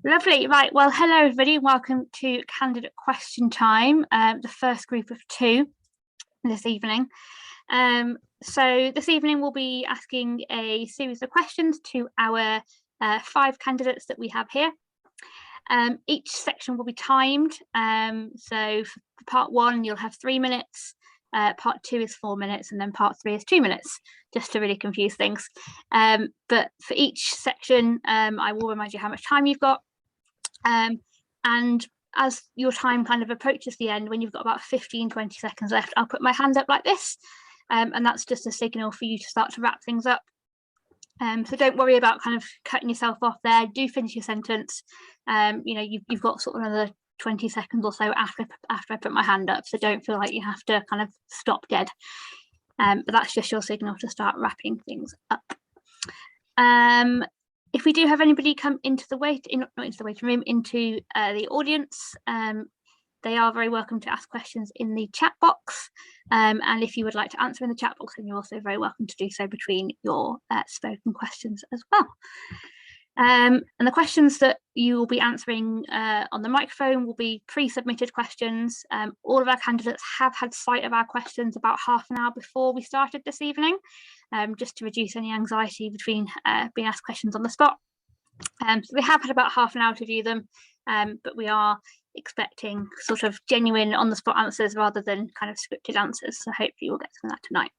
Lovely. Right. Well, hello, everybody. Welcome to Candidate Question Time, the first group of two this evening. So this evening we'll be asking a series of questions to our 5 candidates that we have here. Each section will be timed. So for part 1, you'll have 3 minutes. Part 2 is 4 minutes, and then part 3 is 2 minutes, just to really confuse things. But for each section, I will remind you how much time you've got. And as your time kind of approaches the end, when you've got about 15-20 seconds left, I'll put my hand up like this, and that's just a signal for you to start to wrap things up. So don't worry about kind of cutting yourself off there. Do finish your sentence. You've got sort of another 20 seconds or so after I put my hand up, so don't feel like you have to kind of stop dead. But that's just your signal to start wrapping things up. If we do have anybody come into the into the audience, they are very welcome to ask questions in the chat box. And if you would like to answer in the chat box, then you're also very welcome to do so between your spoken questions as well. And the questions that you will be answering on the microphone will be pre-submitted questions. All of our candidates have had sight of our questions about half an hour before we started this evening, just to reduce any anxiety between being asked questions on the spot. So we have had about half an hour to view them, but we are expecting sort of genuine on-the-spot answers rather than kind of scripted answers. So hopefully we'll get some of that tonight.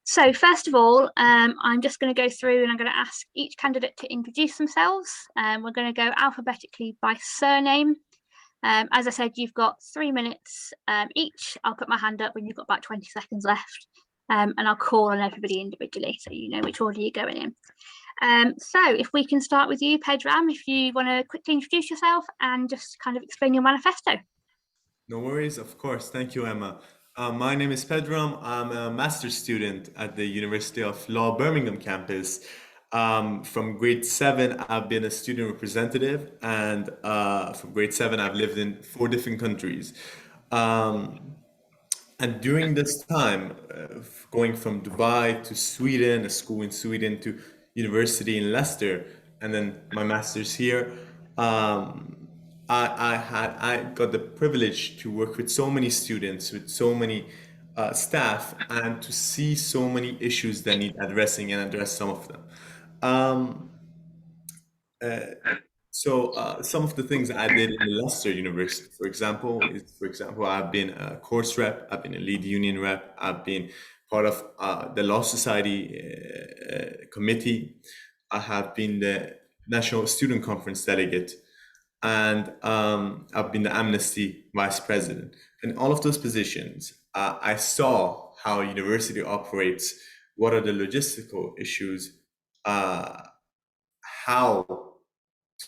So first of all, I'm just going to go through and I'm going to ask each candidate to introduce themselves. We're going to go alphabetically by surname. As I said, you've got 3 minutes each. I'll put my hand up when you've got about 20 seconds left, and I'll call on everybody individually so you know which order you're going in. So if we can start with you, Pedram, if you want to quickly introduce yourself and just kind of explain your manifesto. No worries, of course. Thank you, Emma. My name is Pedram. I'm a master's student at the University of Law Birmingham campus. From grade 7, I've been a student representative, and from grade 7, I've lived in 4 different countries. And during this time, going from Dubai to Sweden, a school in Sweden, to university in Leicester, and then my master's here, I got the privilege to work with so many students, with so many staff, and to see so many issues that need addressing and address some of them. Um, some of the things I did in Leicester University, for example, I've been a course rep, I've been a lead union rep, I've been part of the Law Society committee, I have been the National Student Conference delegate, and I've been the Amnesty Vice President. In all of those positions, I saw how a university operates, what are the logistical issues, how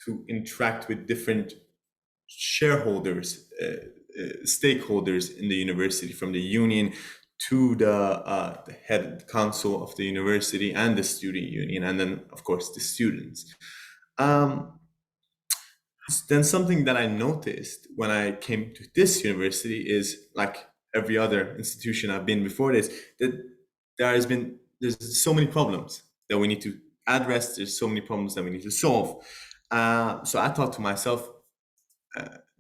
to interact with different shareholders, stakeholders in the university, from the union to the head council of the university and the student union, and then of course the students. Then something that I noticed when I came to this university is, like every other institution I've been before this, that there's so many problems that we need to address. There's so many problems that we need to solve. So I thought to myself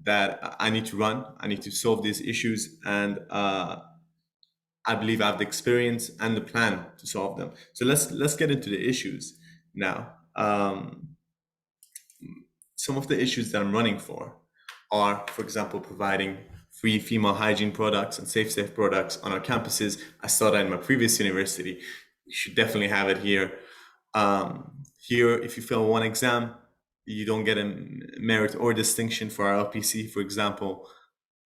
that I need to run, I need to solve these issues, and I believe I have the experience and the plan to solve them. So let's get into the issues now. Some of the issues that I'm running for are, for example, providing free female hygiene products and safe products on our campuses. I saw that in my previous university. We should definitely have it here. Here, if you fail one exam, you don't get a merit or distinction for our LPC, for example.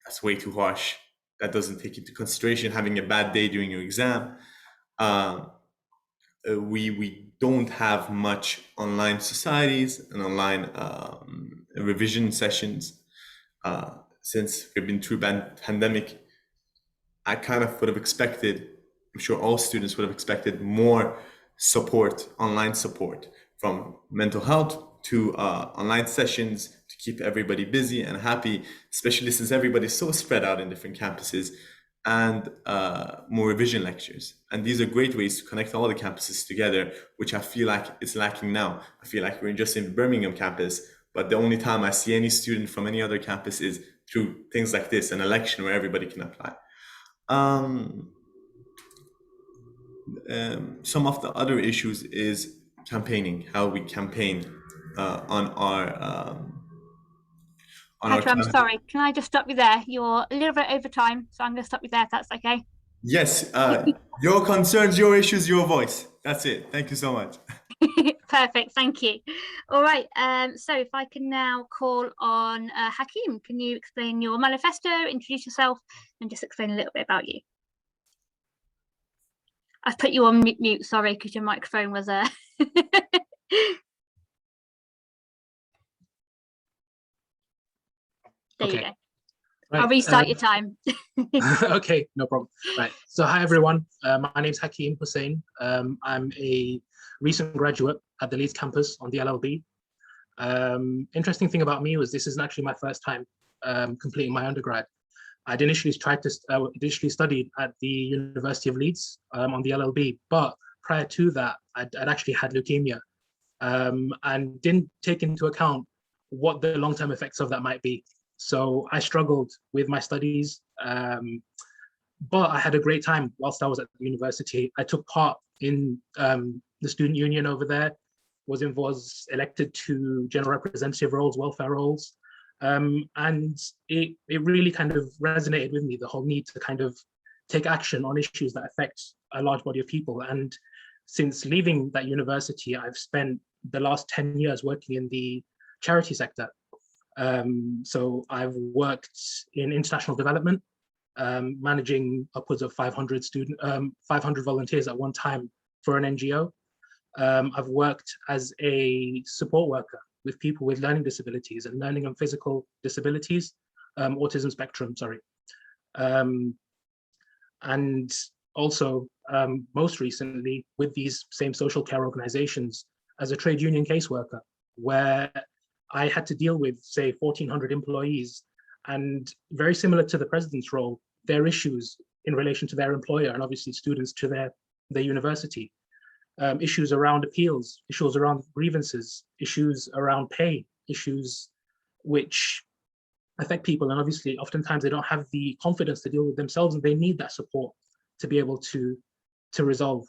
That's way too harsh. That doesn't take into consideration having a bad day during your exam. We don't have much online societies and online revision sessions. Since we've been through pandemic, I kind of would have expected, I'm sure all students would have expected, more support, online support, from mental health to online sessions, to keep everybody busy and happy, especially since everybody's so spread out in different campuses, and more revision lectures. And these are great ways to connect all the campuses together, which I feel like is lacking now. I feel like we're just in Birmingham campus, But the only time I see any student from any other campus is through things like this, an election where everybody can apply. Some of the other issues is campaigning, how we campaign on our Pedram, I'm campaign. sorry, can I just stop you there? You're a little bit over time, so I'm going to stop you there if that's okay. Yes, your concerns, your issues, your voice. That's it. Thank you so much. Perfect, thank you. All right, so if I can now call on Hakim, can you explain your manifesto, introduce yourself, and just explain a little bit about you? I've put you on mute, sorry, because your microphone was there Okay. You go. Right. I'll restart your time. Okay, no problem. Right. So hi, everyone. My name is Hakim Hussain. I'm a recent graduate at the Leeds campus on the LLB. Interesting thing about me was this isn't actually my first time completing my undergrad. I'd initially studied at the University of Leeds on the LLB, but prior to that, I'd actually had leukemia and didn't take into account what the long-term effects of that might be. So I struggled with my studies, but I had a great time whilst I was at the university. I took part in the student union over there, was elected to general representative roles, welfare roles. And it really kind of resonated with me, the whole need to kind of take action on issues that affect a large body of people. And since leaving that university, I've spent the last 10 years working in the charity sector. So I've worked in international development, managing upwards of 500 volunteers at one time for an NGO. I've worked as a support worker with people with learning disabilities and learning and physical disabilities, autism spectrum, sorry. And also, most recently, with these same social care organizations as a trade union caseworker, where I had to deal with, say, 1,400 employees, and very similar to the president's role, their issues in relation to their employer and obviously students to their university. Issues around appeals, issues around grievances, issues around pay, issues which affect people. And obviously, oftentimes they don't have the confidence to deal with themselves and they need that support to be able to resolve.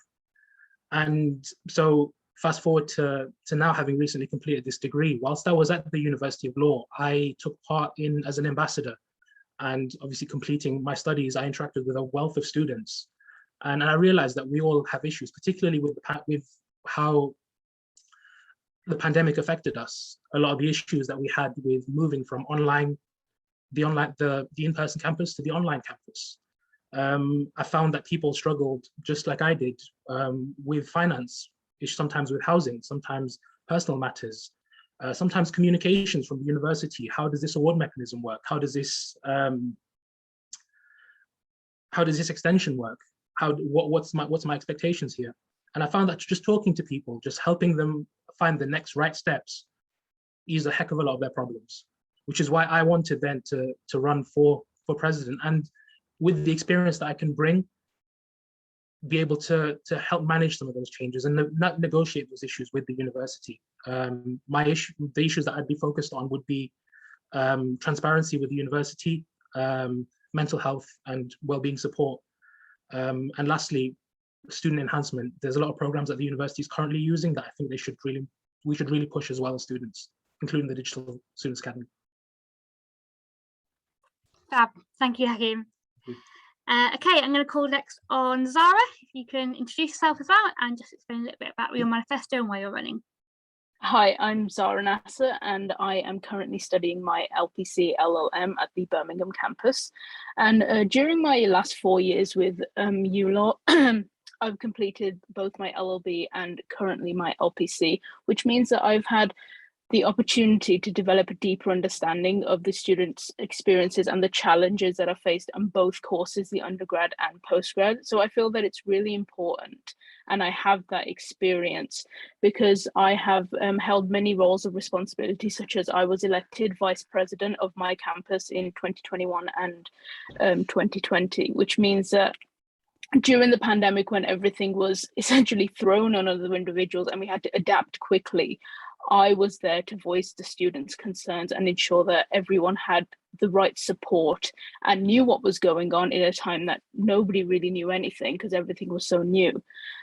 And so fast forward to now, having recently completed this degree, whilst I was at the University of Law, I took part as an ambassador. And obviously completing my studies, I interacted with a wealth of students. And I realized that we all have issues, particularly with how the pandemic affected us. A lot of the issues that we had with moving from the in-person campus to the online campus. I found that people struggled just like I did with finance, sometimes with housing, sometimes personal matters, sometimes communications from the university. How does this award mechanism work? How does this extension work? What's my expectations here? And I found that just talking to people, just helping them find the next right steps, ease a heck of a lot of their problems, which is why I wanted then to run for president. And with the experience that I can bring, be able to help manage some of those changes and not negotiate those issues with the university. The issues that I'd be focused on would be transparency with the university, mental health and well-being support. And lastly, student enhancement. There's a lot of programs that the university is currently using that I think we should really push as well as students, including the Digital Students Academy. Fab. Thank you, Hakim. Okay, I'm going to call next on Zara. If you can introduce yourself as well and just explain a little bit about your manifesto and why you're running. Hi, I'm Zara Nasser and I am currently studying my LPC LLM at the Birmingham campus. And during my last 4 years with ULaw, I've completed both my LLB and currently my LPC, which means that I've had the opportunity to develop a deeper understanding of the students' experiences and the challenges that are faced on both courses, the undergrad and postgrad. So I feel that it's really important, and I have that experience because I have held many roles of responsibility, such as I was elected vice president of my campus in 2021 and 2020, which means that during the pandemic, when everything was essentially thrown on other individuals and we had to adapt quickly, I was there to voice the students' concerns and ensure that everyone had the right support and knew what was going on in a time that nobody really knew anything because everything was so new.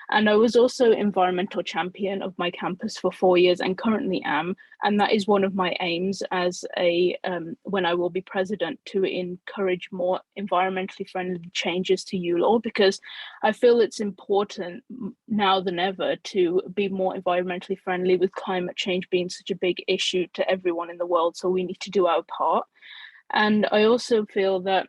And I was also environmental champion of my campus for 4 years and currently am. And that is one of my aims as when I will be president, to encourage more environmentally friendly changes to ULaw, because I feel it's important now than ever to be more environmentally friendly, with climate change being such a big issue to everyone in the world. So we need to do our part. And I also feel that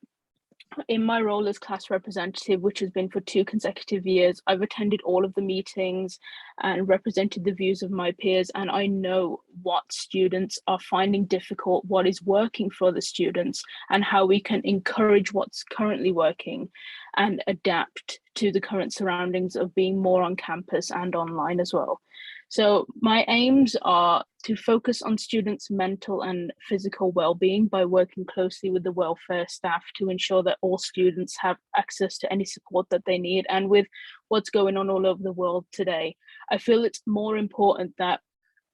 in my role as class representative, which has been for 2 consecutive years, I've attended all of the meetings and represented the views of my peers, and I know what students are finding difficult, what is working for the students, and how we can encourage what's currently working and adapt to the current surroundings of being more on campus and online as well. So my aims are to focus on students' mental and physical well-being by working closely with the welfare staff to ensure that all students have access to any support that they need. And with what's going on all over the world today, I feel it's more important that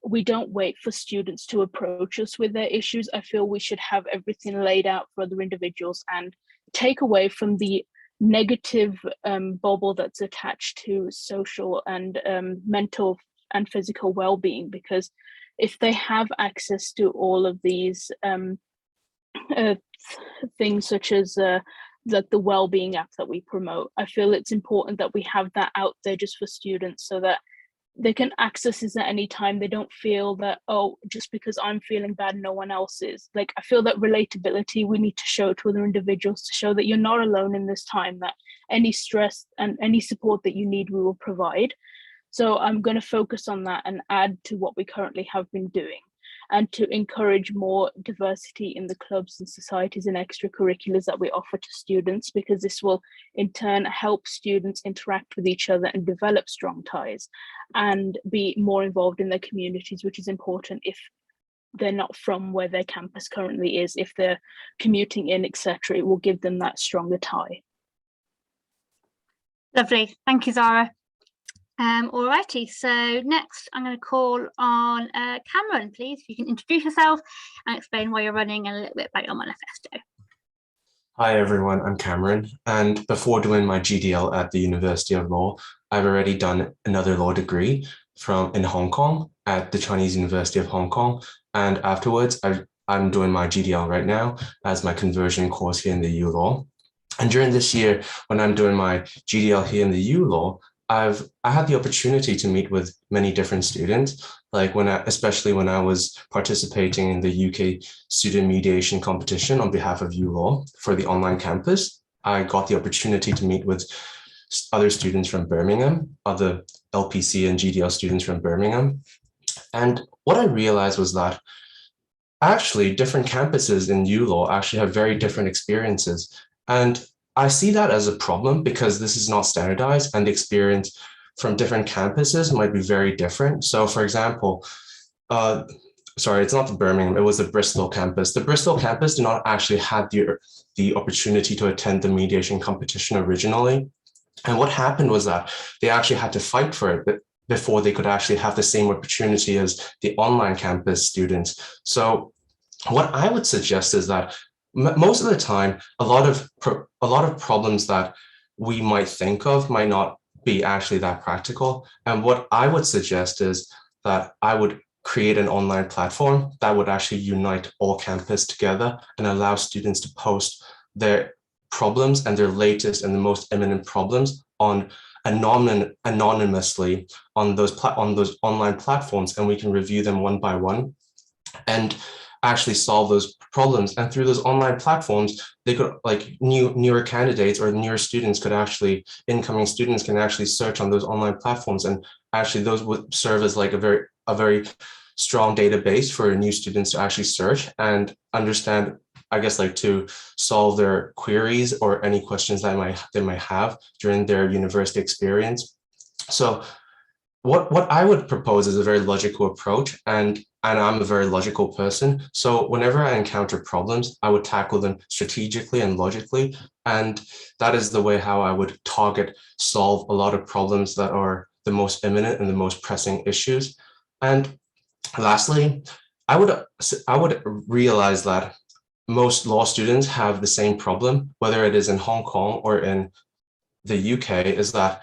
we don't wait for students to approach us with their issues. I feel we should have everything laid out for other individuals and take away from the negative bubble that's attached to social and mental and physical well-being, because if they have access to all of these things such as like the well-being app that we promote, I feel it's important that we have that out there just for students so that they can access this at any time. They don't feel that, oh, just because I'm feeling bad, no one else is. Like, I feel that relatability, we need to show to other individuals to show that you're not alone in this time, that any stress and any support that you need, we will provide. So I'm going to focus on that and add to what we currently have been doing, and to encourage more diversity in the clubs and societies and extracurriculars that we offer to students, because this will in turn help students interact with each other and develop strong ties and be more involved in their communities, which is important if they're not from where their campus currently is. If they're commuting in, etc., it will give them that stronger tie. Lovely, thank you, Zara. Alrighty, so next I'm going to call on Cameron, please. If you can introduce yourself and explain why you're running and a little bit about your manifesto. Hi everyone, I'm Cameron, and before doing my GDL at the University of Law, I've already done another law degree in Hong Kong at the Chinese University of Hong Kong, and afterwards I'm doing my GDL right now as my conversion course here in the ULaw. And during this year, when I'm doing my GDL here in the ULaw, I had the opportunity to meet with many different students, like especially when I was participating in the UK student mediation competition on behalf of ULaw for the online campus. I got the opportunity to meet with other students from Birmingham, other LPC and GDL students from Birmingham. And what I realized was that actually different campuses in ULaw actually have very different experiences. And I see that as a problem because this is not standardized and the experience from different campuses might be very different. So for example, sorry, it's not the Birmingham, it was the Bristol campus. The Bristol campus did not actually have the opportunity to attend the mediation competition originally. And what happened was that they actually had to fight for it before they could actually have the same opportunity as the online campus students. So what I would suggest is that most of the time, a lot of problems that we might think of might not be actually that practical. And what I would suggest is that I would create an online platform that would actually unite all campus together and allow students to post their problems and their latest and the most imminent problems on anonymously on those online platforms, and we can review them one by one and actually solve those problems. And through those online platforms, they could, like, newer candidates or newer students could actually, incoming students can actually search on those online platforms, and actually those would serve as like a very strong database for new students to actually search and understand, I guess, like to solve their queries or any questions that they might have during their university experience. So what I would propose is a very logical approach, and I'm a very logical person. So whenever I encounter problems, I would tackle them strategically and logically. And that is the way how I would solve a lot of problems that are the most imminent and the most pressing issues. And Lastly, I would realize that most law students have the same problem, whether it is in Hong Kong or in the UK, is that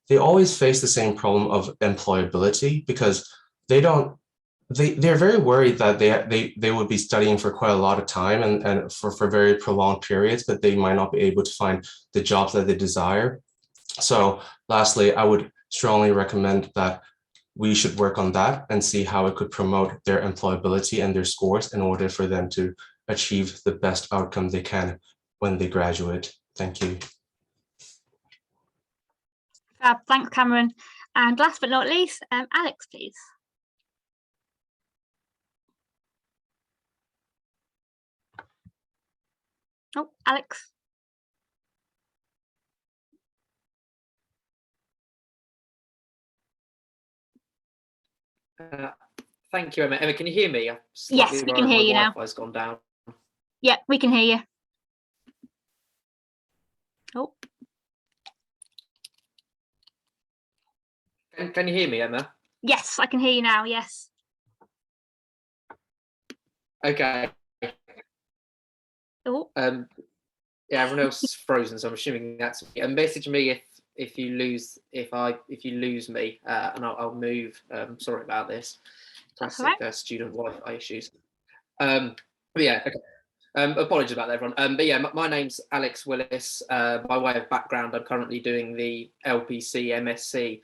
they always face the same problem of employability, because they're very worried that they would be studying for quite a lot of time and for very prolonged periods, but they might not be able to find the jobs that they desire. So lastly, I would strongly recommend that we should work on that and see how it could promote their employability and their scores in order for them to achieve the best outcome they can when they graduate. Thank you. Thanks, Cameron. And last but not least, Alex, please. Oh, Alex. Thank you, Emma. Emma, can you hear me? Yes, we can hear you now. Wi-Fi's gone down. Yeah, we can hear you. Oh. Can you hear me, Emma? Yes, I can hear you now. Yes. Okay. Oh. Yeah, everyone else is frozen, so I'm assuming that's me. And message me if you lose me, and I'll move. Sorry about this. Classic student Wi-Fi issues. But yeah, okay. Apologies about that, everyone. But yeah, my name's Alex Willis. By way of background, I'm currently doing the LPC MSc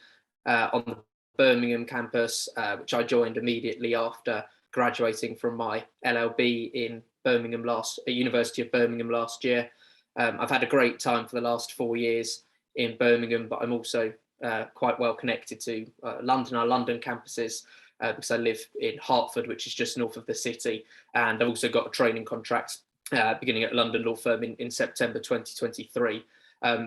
on the Birmingham campus, which I joined immediately after graduating from my LLB in Birmingham University of Birmingham last year. I've had a great time for the last 4 years in Birmingham, but I'm also quite well connected to our London campuses, because I live in Hertford, which is just north of the city. And I've also got a training contract beginning at a London law firm in September 2023.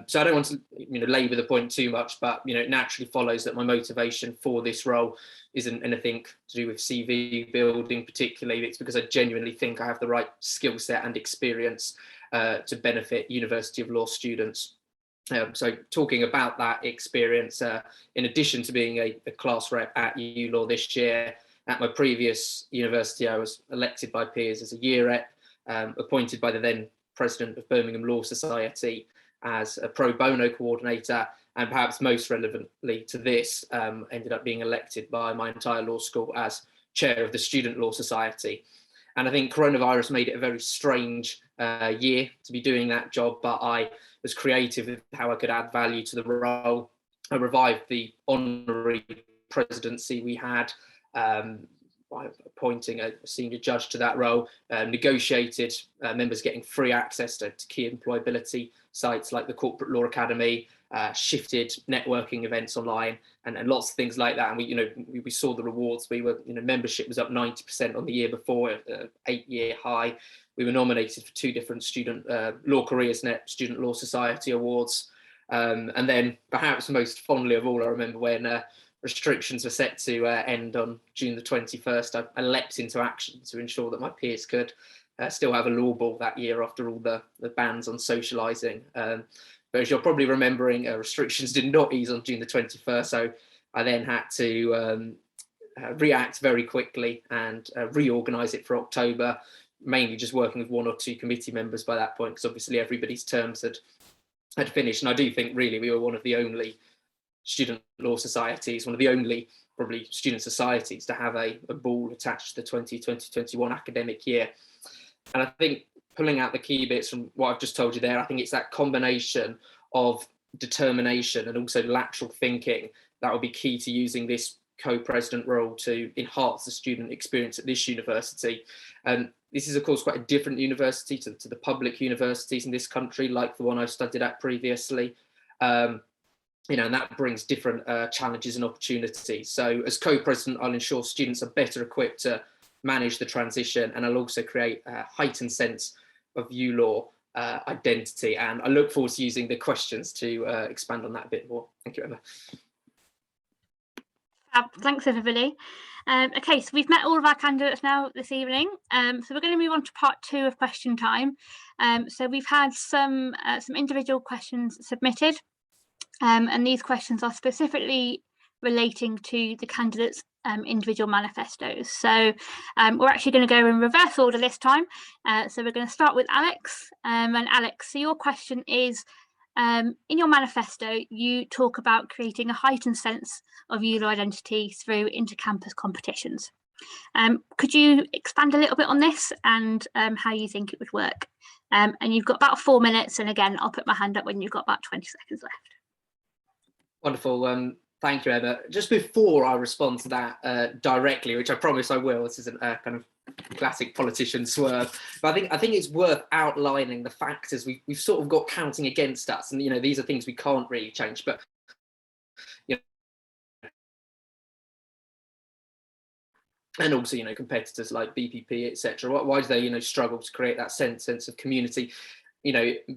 So I don't want to labour the point too much, but it naturally follows that my motivation for this role isn't anything to do with CV building particularly. It's because I genuinely think I have the right skill set and experience to benefit University of Law students. So talking about that experience, in addition to being a class rep at ULaw this year, at my previous university, I was elected by peers as a year rep, appointed by the then president of Birmingham Law Society as a pro bono coordinator, and perhaps most relevantly to this, ended up being elected by my entire law school as chair of the Student Law Society. And I think coronavirus made it a very strange year to be doing that job, but I was creative with how I could add value to the role. I revived the honorary presidency we had by appointing a senior judge to that role, negotiated members getting free access to key employability sites like the Corporate Law Academy, shifted networking events online, and lots of things like that. And we saw the rewards. We were, membership was up 90% on the year before, 8-year high. We were nominated for 2 different student Law Careers Net Student Law Society awards. And then perhaps most fondly of all, I remember when restrictions were set to end on June the 21st, I leapt into action to ensure that my peers could still have a law ball that year after all the bans on socialising. But as you're probably remembering, restrictions did not ease on June the 21st, so I then had to react very quickly and reorganise it for October, mainly just working with 1 or 2 committee members by that point, because obviously everybody's terms had finished. And I do think really we were one of the only student law societies, one of the only probably student societies to have a ball attached to the 2020-21 academic year. And I think pulling out the key bits from what I've just told you there, I think it's that combination of determination and also lateral thinking that will be key to using this co-president role to enhance the student experience at this university. And this is of course quite a different university to the public universities in this country, like the one I studied at previously. And that brings different challenges and opportunities. So as co-president, I'll ensure students are better equipped to manage the transition, and I'll also create a heightened sense of ULaw identity. And I look forward to using the questions to expand on that a bit more. Thank you, Emma. Thanks, everybody. Okay, so we've met all of our candidates now this evening. So we're going to move on to part 2 of question time. So we've had some individual questions submitted. And these questions are specifically relating to the candidates' individual manifestos. So we're actually going to go in reverse order this time. So we're going to start with Alex. And Alex, so your question is, in your manifesto, you talk about creating a heightened sense of ULO identity through inter-campus competitions. Could you expand a little bit on this and how you think it would work? And you've got about 4 minutes, and again, I'll put my hand up when you've got about 20 seconds left. Wonderful. Thank you, Emma. Just before I respond to that directly, which I promise I will, this isn't a kind of classic politician swerve, but I think it's worth outlining the factors we've sort of got counting against us, and these are things we can't really change, but and also competitors like BPP, etc. Why do they struggle to create that sense of community?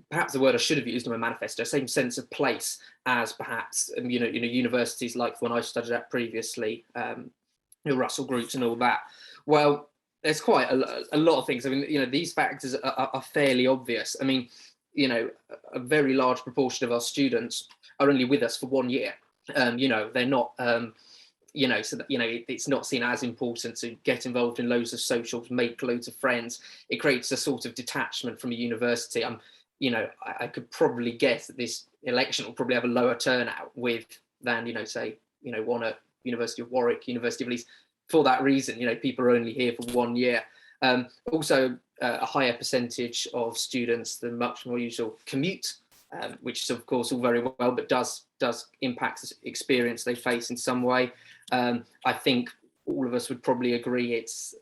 Perhaps the word I should have used in my manifesto, same sense of place as perhaps universities like the one I studied at previously, Russell groups and all that. Well, there's quite a lot of things. I mean, these factors are fairly obvious. I mean, a very large proportion of our students are only with us for 1 year. They're not so that it's not seen as important to get involved in loads of socials, make loads of friends. It creates a sort of detachment from a university. I could probably guess that this election will probably have a lower turnout than say one at University of Warwick, University of Leeds. For that reason, people are only here for 1 year. Also, a higher percentage of students than much more usual commute, which is of course all very well, but does impact the experience they face in some way. I think all of us would probably agree it's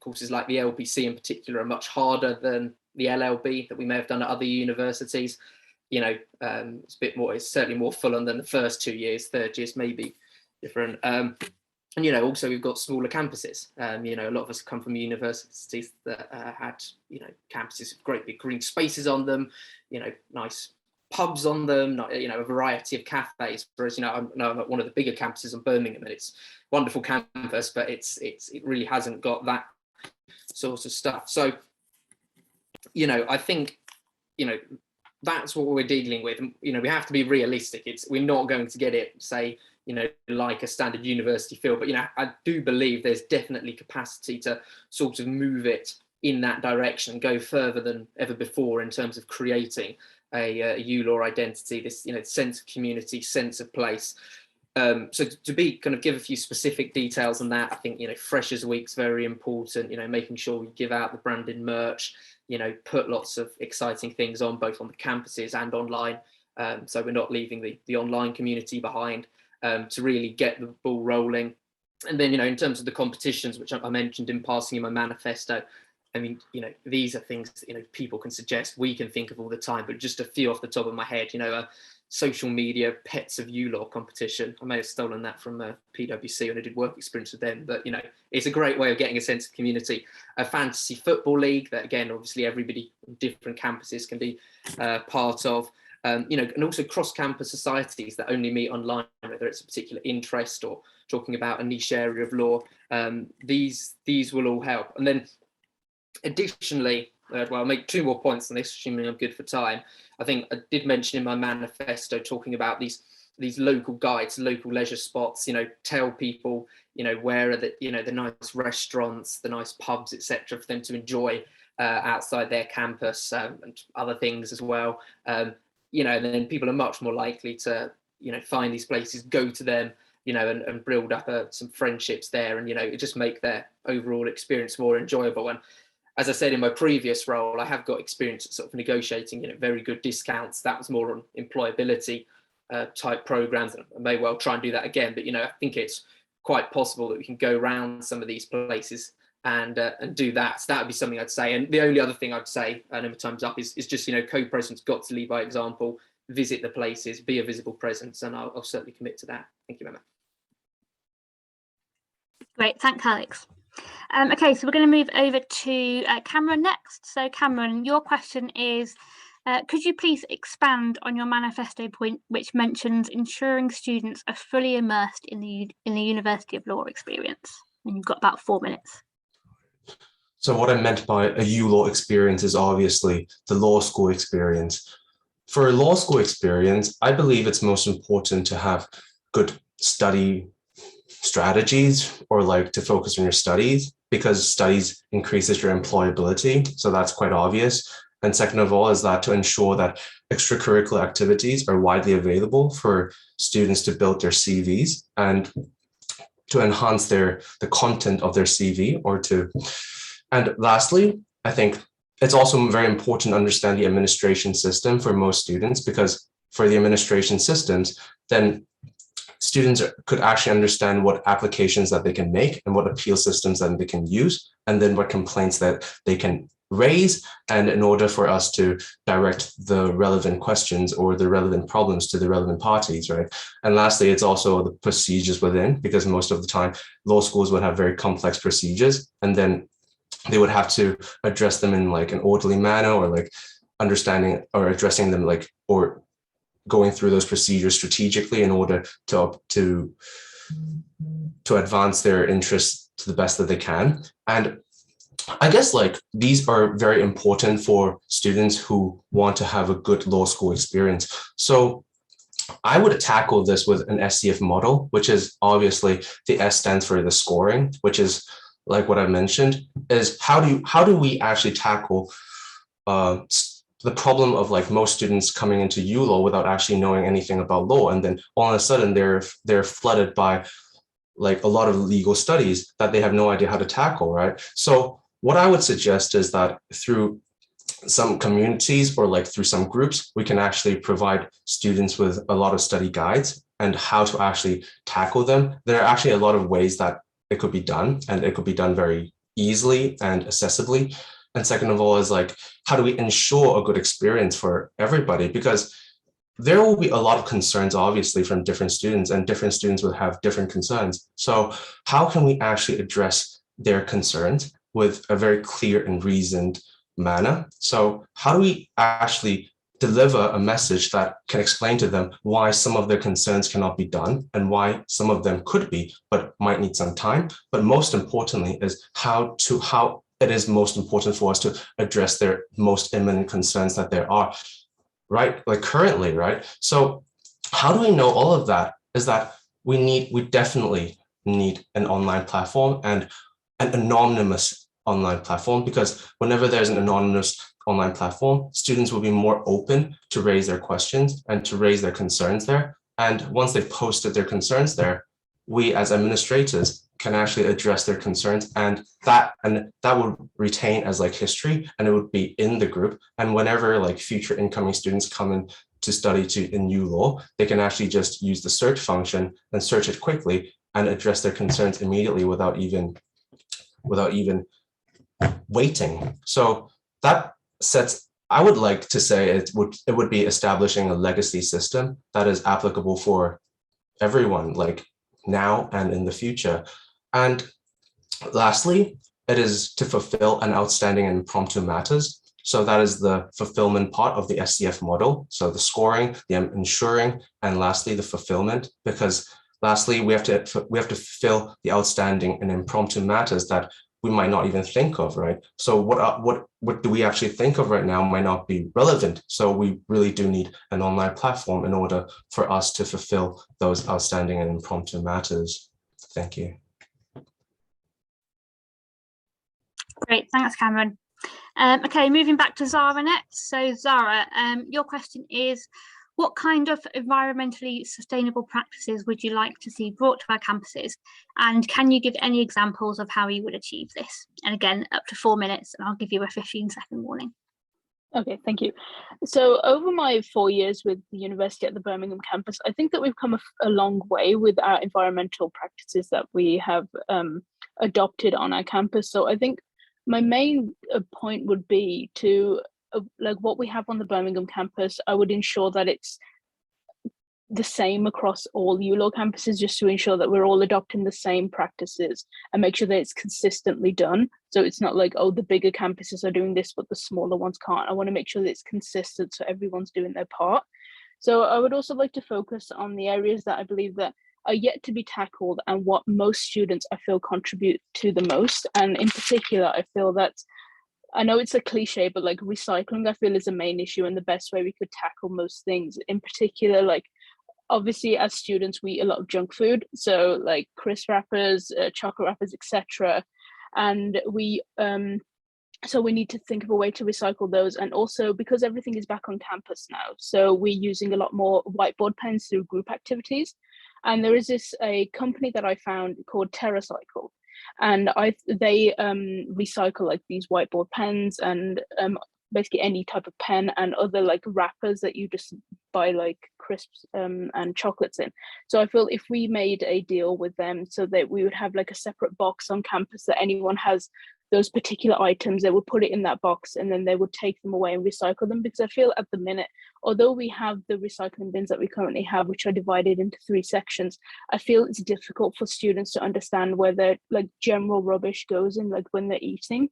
courses like the LPC in particular are much harder than the LLB that we may have done at other universities. It's a bit more, it's certainly more full on than the first 2 years. Third years may be different. And also we've got smaller campuses. A lot of us come from universities that had campuses with great big green spaces on them, nice pubs on them, a variety of cafes. Whereas I'm at one of the bigger campuses in Birmingham, and it's a wonderful campus, but it really hasn't got that sort of stuff. So I think that's what we're dealing with. We have to be realistic. We're not going to get it, say, like a standard university feel, but I do believe there's definitely capacity to sort of move it in that direction and go further than ever before in terms of creating a ULAW identity, this sense of community, sense of place. So to give a few specific details on that, I think Freshers Week's very important. Making sure we give out the branded merch, put lots of exciting things on both on the campuses and online, so we're not leaving the online community behind, to really get the ball rolling. And then in terms of the competitions, which I mentioned in passing in my manifesto, I mean, these are things that, people can suggest, we can think of all the time, but just a few off the top of my head, a social media Pets of ULAW competition. I may have stolen that from PwC when I did work experience with them, but, it's a great way of getting a sense of community. A fantasy football league that, again, obviously everybody on different campuses can be part of. And also cross-campus societies that only meet online, whether it's a particular interest or talking about a niche area of law. These will all help. And then additionally, I'll make 2 more points on this, assuming I'm good for time. I think I did mention in my manifesto talking about these local guides, local leisure spots, tell people, where are the nice restaurants, the nice pubs, etc., for them to enjoy outside their campus, and other things as well. And then people are much more likely to, find these places, go to them, and build up some friendships there, and, it just make their overall experience more enjoyable. And as I said in my previous role, I have got experience at sort of negotiating, very good discounts. That was more on employability type programs, and I may well try and do that again. But, I think it's quite possible that we can go around some of these places and do that. So that would be something I'd say. And the only other thing I'd say, and my time's up, is just, co-presidents got to lead by example, visit the places, be a visible presence, and I'll certainly commit to that. Thank you, Emma. Great, thanks, Alex. Okay, so we're going to move over to Cameron next. So Cameron, your question is, could you please expand on your manifesto point, which mentions ensuring students are fully immersed in the University of Law experience? And you've got about 4 minutes. So what I meant by a ULaw experience is obviously the law school experience. For a law school experience, I believe it's most important to have good study strategies or like to focus on your studies, because studies increases your employability. So that's quite obvious. And second of all is that to ensure that extracurricular activities are widely available for students to build their CVs and to enhance the content of their CV and lastly, I think it's also very important to understand the administration system for most students, because for the administration systems, then students could actually understand what applications that they can make and what appeal systems that they can use, and then what complaints that they can raise, and in order for us to direct the relevant questions or the relevant problems to the relevant parties, right? And lastly, it's also the procedures within, because most of the time law schools would have very complex procedures, and then they would have to address them in like an orderly manner, or like understanding or addressing them like, or going through those procedures strategically in order to advance their interests to the best that they can. And I guess like these are very important for students who want to have a good law school experience. So I would tackle this with an SCF model, which is obviously the S stands for the scoring, which is like what I mentioned, is how do we actually tackle the problem of like most students coming into ULaw without actually knowing anything about law, and then all of a sudden they're flooded by like a lot of legal studies that they have no idea how to tackle, right? So what I would suggest is that through some communities or like through some groups, we can actually provide students with a lot of study guides and how to actually tackle them. There are actually a lot of ways that it could be done, and it could be done very easily and accessibly. And second of all is like, how do we ensure a good experience for everybody? Because there will be a lot of concerns, obviously, from different students, and different students will have different concerns. So how can we actually address their concerns with a very clear and reasoned manner? So how do we actually deliver a message that can explain to them why some of their concerns cannot be done and why some of them could be, but might need some time? But most importantly is how it is most important for us to address their most imminent concerns that there are, right? Like currently, right? So how do we know all of that? Is that we definitely need an online platform, and an anonymous online platform, because whenever there's an anonymous online platform, students will be more open to raise their questions and to raise their concerns there. And once they've posted their concerns there, we as administrators can actually address their concerns, and that would retain as like history, and it would be in the group. And whenever like future incoming students come in to study in ULaw, they can actually just use the search function and search it quickly and address their concerns immediately without even waiting. So that sets, I would like to say it would be establishing a legacy system that is applicable for everyone, like now and in the future. And lastly, it is to fulfill an outstanding and impromptu matters. So that is the fulfillment part of the SCF model. So the scoring, the ensuring, and lastly, the fulfillment, because lastly, we have to fulfill the outstanding and impromptu matters that we might not even think of, right? So what do we actually think of right now might not be relevant. So we really do need an online platform in order for us to fulfill those outstanding and impromptu matters. Thank you. Great, thanks, Cameron. Okay, moving back to Zara next. So Zara, your question is, what kind of environmentally sustainable practices would you like to see brought to our campuses? And can you give any examples of how you would achieve this? And again, up to 4 minutes, and I'll give you a 15-second warning. Okay, thank you. So over my 4 years with the university at the Birmingham campus, I think that we've come a long way with our environmental practices that we have adopted on our campus. So I think my main point would be to like what we have on the Birmingham campus, I would ensure that it's the same across all ULaw campuses, just to ensure that we're all adopting the same practices and make sure that it's consistently done. So it's not like, oh, the bigger campuses are doing this, but the smaller ones can't. I want to make sure that it's consistent so everyone's doing their part. So I would also like to focus on the areas that I believe that are yet to be tackled and what most students I feel contribute to the most. And in particular, I feel that, I know it's a cliche, but like recycling, I feel is a main issue and the best way we could tackle most things. In particular, like obviously as students we eat a lot of junk food, so like crisp wrappers, chocolate wrappers, etc. And we so we need to think of a way to recycle those. And also because everything is back on campus now, so we're using a lot more whiteboard pens through group activities. And there is a company that I found called TerraCycle, and they recycle like these whiteboard pens and basically any type of pen and other like wrappers that you just buy like crisps and chocolates in. So I feel if we made a deal with them so that we would have like a separate box on campus that anyone has those particular items, they would put it in that box and then they would take them away and recycle them. Because I feel at the minute, although we have the recycling bins that we currently have, which are divided into 3 sections, I feel it's difficult for students to understand where their like general rubbish goes in, like when they're eating,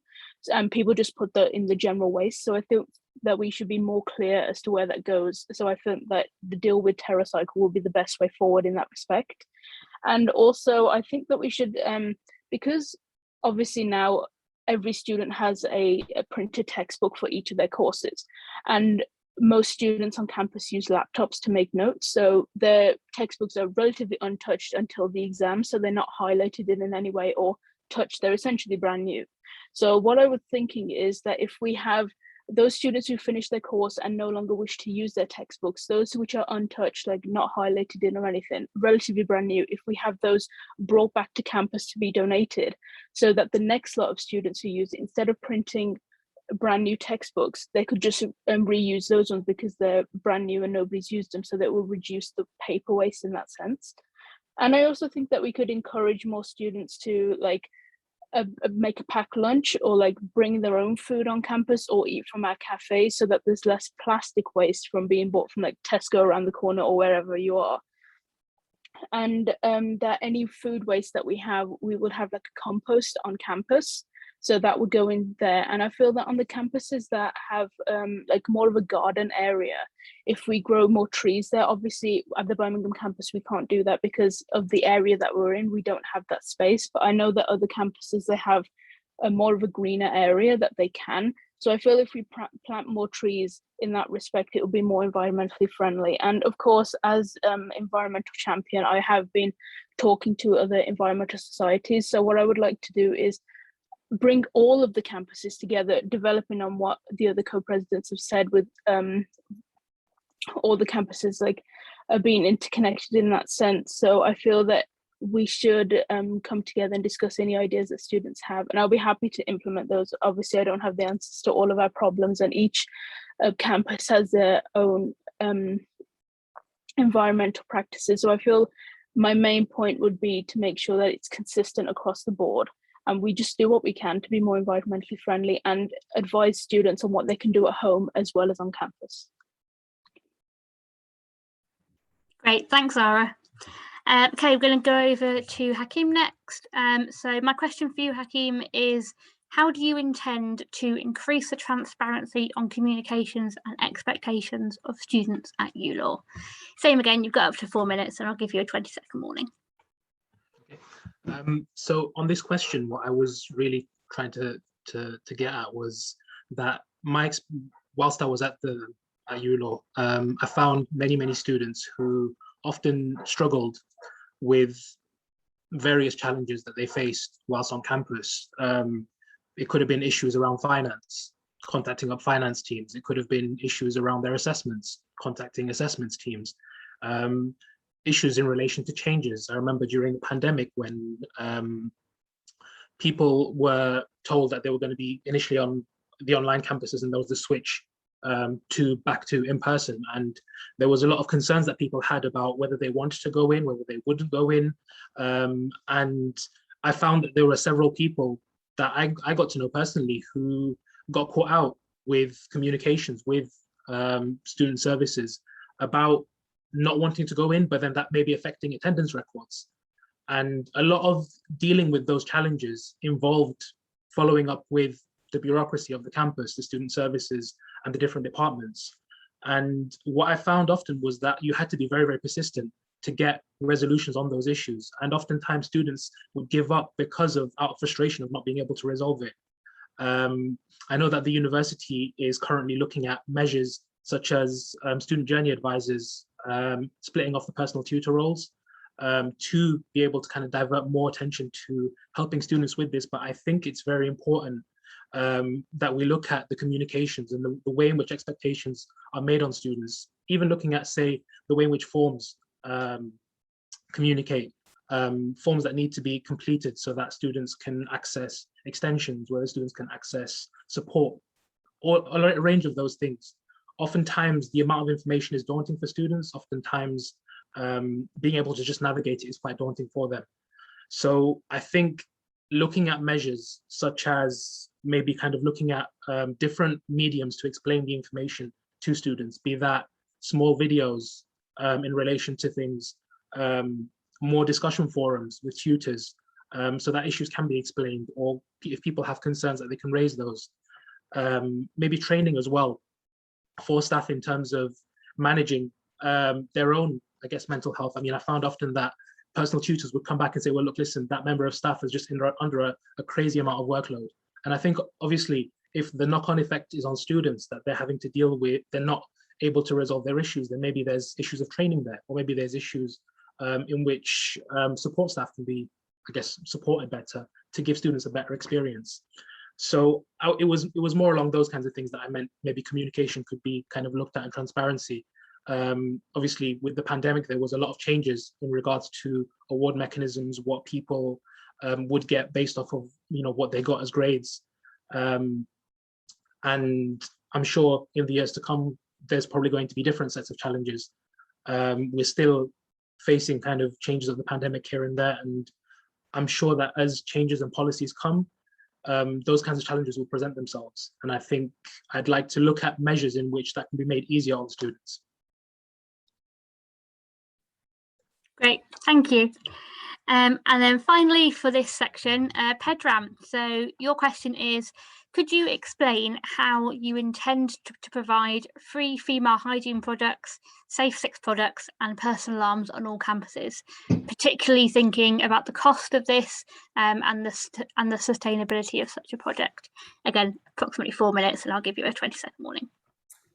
and people just put that in the general waste. So I think that we should be more clear as to where that goes. So I think that the deal with TerraCycle will be the best way forward in that respect. And also I think that we should, because obviously now every student has a printed textbook for each of their courses, and most students on campus use laptops to make notes, so their textbooks are relatively untouched until the exam, so they're not highlighted in any way or touched, they're essentially brand new. So what I was thinking is that if we have those students who finish their course and no longer wish to use their textbooks, those which are untouched, like not highlighted in or anything, relatively brand new, if we have those brought back to campus to be donated, so that the next lot of students who use it, instead of printing brand new textbooks, they could just reuse those ones because they're brand new and nobody's used them, so that will reduce the paper waste in that sense. And I also think that we could encourage more students to like make a packed lunch or like bring their own food on campus or eat from our cafe, so that there's less plastic waste from being bought from like Tesco around the corner or wherever you are. And that any food waste that we have, we would have like a compost on campus, so that would go in there. And I feel that on the campuses that have like more of a garden area, if we grow more trees there, obviously at the Birmingham campus we can't do that because of the area that we're in, we don't have that space, but I know that other campuses, they have a more of a greener area that they can. So I feel if we plant more trees in that respect, it will be more environmentally friendly. And of course, as environmental champion, I have been talking to other environmental societies. So what I would like to do is bring all of the campuses together, developing on what the other co-presidents have said, with all the campuses like being interconnected in that sense. So I feel that we should come together and discuss any ideas that students have, and I'll be happy to implement those. Obviously, I don't have the answers to all of our problems, and each campus has their own environmental practices. So I feel my main point would be to make sure that it's consistent across the board, and we just do what we can to be more environmentally friendly and advise students on what they can do at home as well as on campus. Great, thanks, Zara. Okay, we're going to go over to Hakim next. So my question for you, Hakim, is how do you intend to increase the transparency on communications and expectations of students at ULaw? Same again, you've got up to 4 minutes and I'll give you a 20-second warning. Okay. So on this question, what I was really trying to get at was that whilst I was at ULaw, I found many students who often struggled with various challenges that they faced whilst on campus. It could have been issues around finance, contacting up finance teams. It could have been issues around their assessments, contacting assessments teams. Issues in relation to changes. I remember during the pandemic when people were told that they were going to be initially on the online campuses, and there was the switch back to in person, and there was a lot of concerns that people had about whether they wanted to go in, whether they wouldn't go in, and I found that there were several people that I got to know personally who got caught out with communications with student services about not wanting to go in, but then that may be affecting attendance records. And a lot of dealing with those challenges involved following up with the bureaucracy of the campus, the student services, and the different departments. And what I found often was that you had to be very persistent to get resolutions on those issues. And oftentimes students would give up because of out of frustration of not being able to resolve it. I know that the university is currently looking at measures such as student journey advisors splitting off the personal tutor roles, to be able to kind of divert more attention to helping students with this. But I think it's very important that we look at the communications and the way in which expectations are made on students, even looking at, say, the way in which forms communicate, forms that need to be completed so that students can access extensions, where students can access support, or a range of those things. Oftentimes, the amount of information is daunting for students. Oftentimes, being able to just navigate it is quite daunting for them. So I think looking at measures such as maybe kind of looking at different mediums to explain the information to students, be that small videos in relation to things, more discussion forums with tutors, so that issues can be explained, or if people have concerns that they can raise those. Maybe training as well for staff in terms of managing their own, I guess, mental health. I mean, I found often that personal tutors would come back and say, well, look, listen, that member of staff is just under a crazy amount of workload. And I think, obviously, if the knock-on effect is on students that they're having to deal with, they're not able to resolve their issues, then maybe there's issues of training there, or maybe there's issues in which support staff can be, I guess, supported better to give students a better experience. So it was more along those kinds of things that I meant. Maybe communication could be kind of looked at, and transparency. Obviously, with the pandemic, there was a lot of changes in regards to award mechanisms, what people would get based off of, what they got as grades. And I'm sure in the years to come, there's probably going to be different sets of challenges. We're still facing kind of changes of the pandemic here and there, and I'm sure that as changes and policies come, those kinds of challenges will present themselves. And I think I'd like to look at measures in which that can be made easier on students. Great, thank you. And then finally for this section, Pedram, so your question is, could you explain how you intend to provide free female hygiene products, safe sex products and personal alarms on all campuses, particularly thinking about the cost of this and the sustainability of such a project? Again, approximately 4 minutes, and I'll give you a 20-second warning.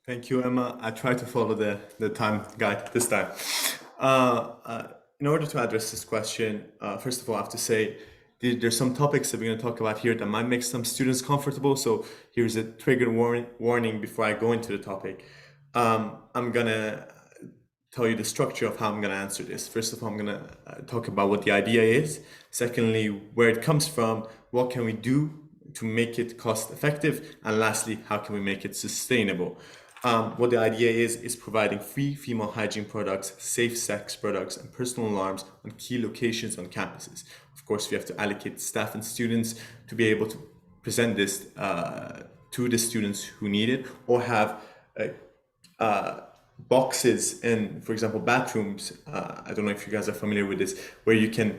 Thank you, Emma. I try to follow the time guide this time. In order to address this question, first of all, I have to say there's some topics that we're going to talk about here that might make some students comfortable. So here's a trigger warning before I go into the topic. I'm going to tell you the structure of how I'm going to answer this. First of all, I'm going to talk about what the idea is. Secondly, where it comes from, what can we do to make it cost effective? And lastly, how can we make it sustainable? What the idea is providing free female hygiene products, safe sex products, and personal alarms on key locations on campuses. Of course, we have to allocate staff and students to be able to present this to the students who need it, or have boxes in, for example, bathrooms. I don't know if you guys are familiar with this, where you can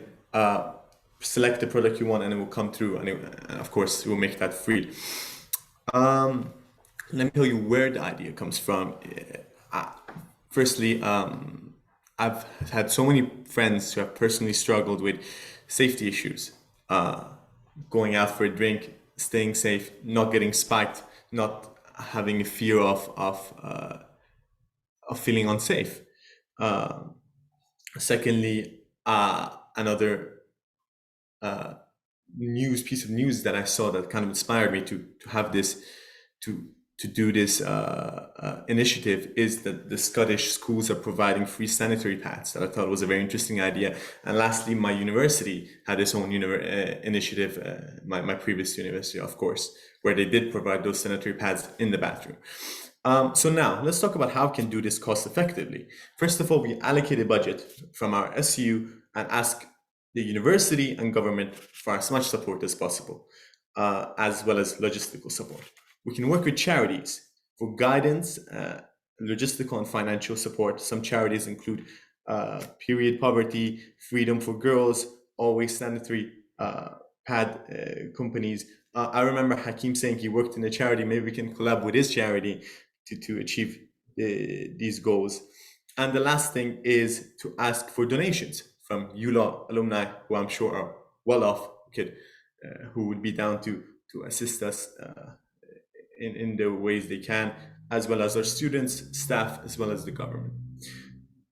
select the product you want and it will come through, and of course, we'll make that free. Let me tell you where the idea comes from. Firstly, I've had so many friends who have personally struggled with safety issues, going out for a drink, staying safe, not getting spiked, not having a fear of feeling unsafe. Secondly, another piece of news that I saw that kind of inspired me to have this, to do this initiative, is that the Scottish schools are providing free sanitary pads. That I thought was a very interesting idea. And lastly, my university had its own initiative, my previous university, of course, where they did provide those sanitary pads in the bathroom. So now let's talk about how we can do this cost effectively. First of all, we allocate a budget from our SU and ask the university and government for as much support as possible, as well as logistical support. We can work with charities for guidance, logistical and financial support. Some charities include Period Poverty, Freedom for Girls, Always Sanitary Pad companies. I remember Hakim saying he worked in a charity. Maybe we can collab with his charity to achieve these goals. And the last thing is to ask for donations from ULaw alumni, who I'm sure are well off, who would be down to assist us in the ways they can, as well as our students, staff, as well as the government.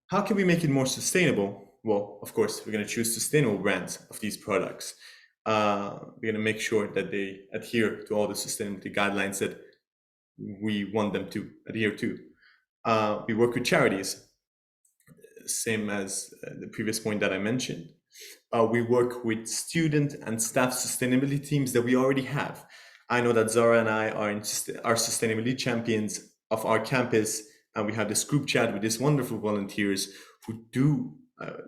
How can we make it more sustainable? Well, of course, we're going to choose sustainable brands of these products. We're going to make sure that they adhere to all the sustainability guidelines that we want them to adhere to. We work with charities, same as the previous point that I mentioned. We work with student and staff sustainability teams that we already have. I know that Zara and I are sustainability champions of our campus, and we have this group chat with these wonderful volunteers who do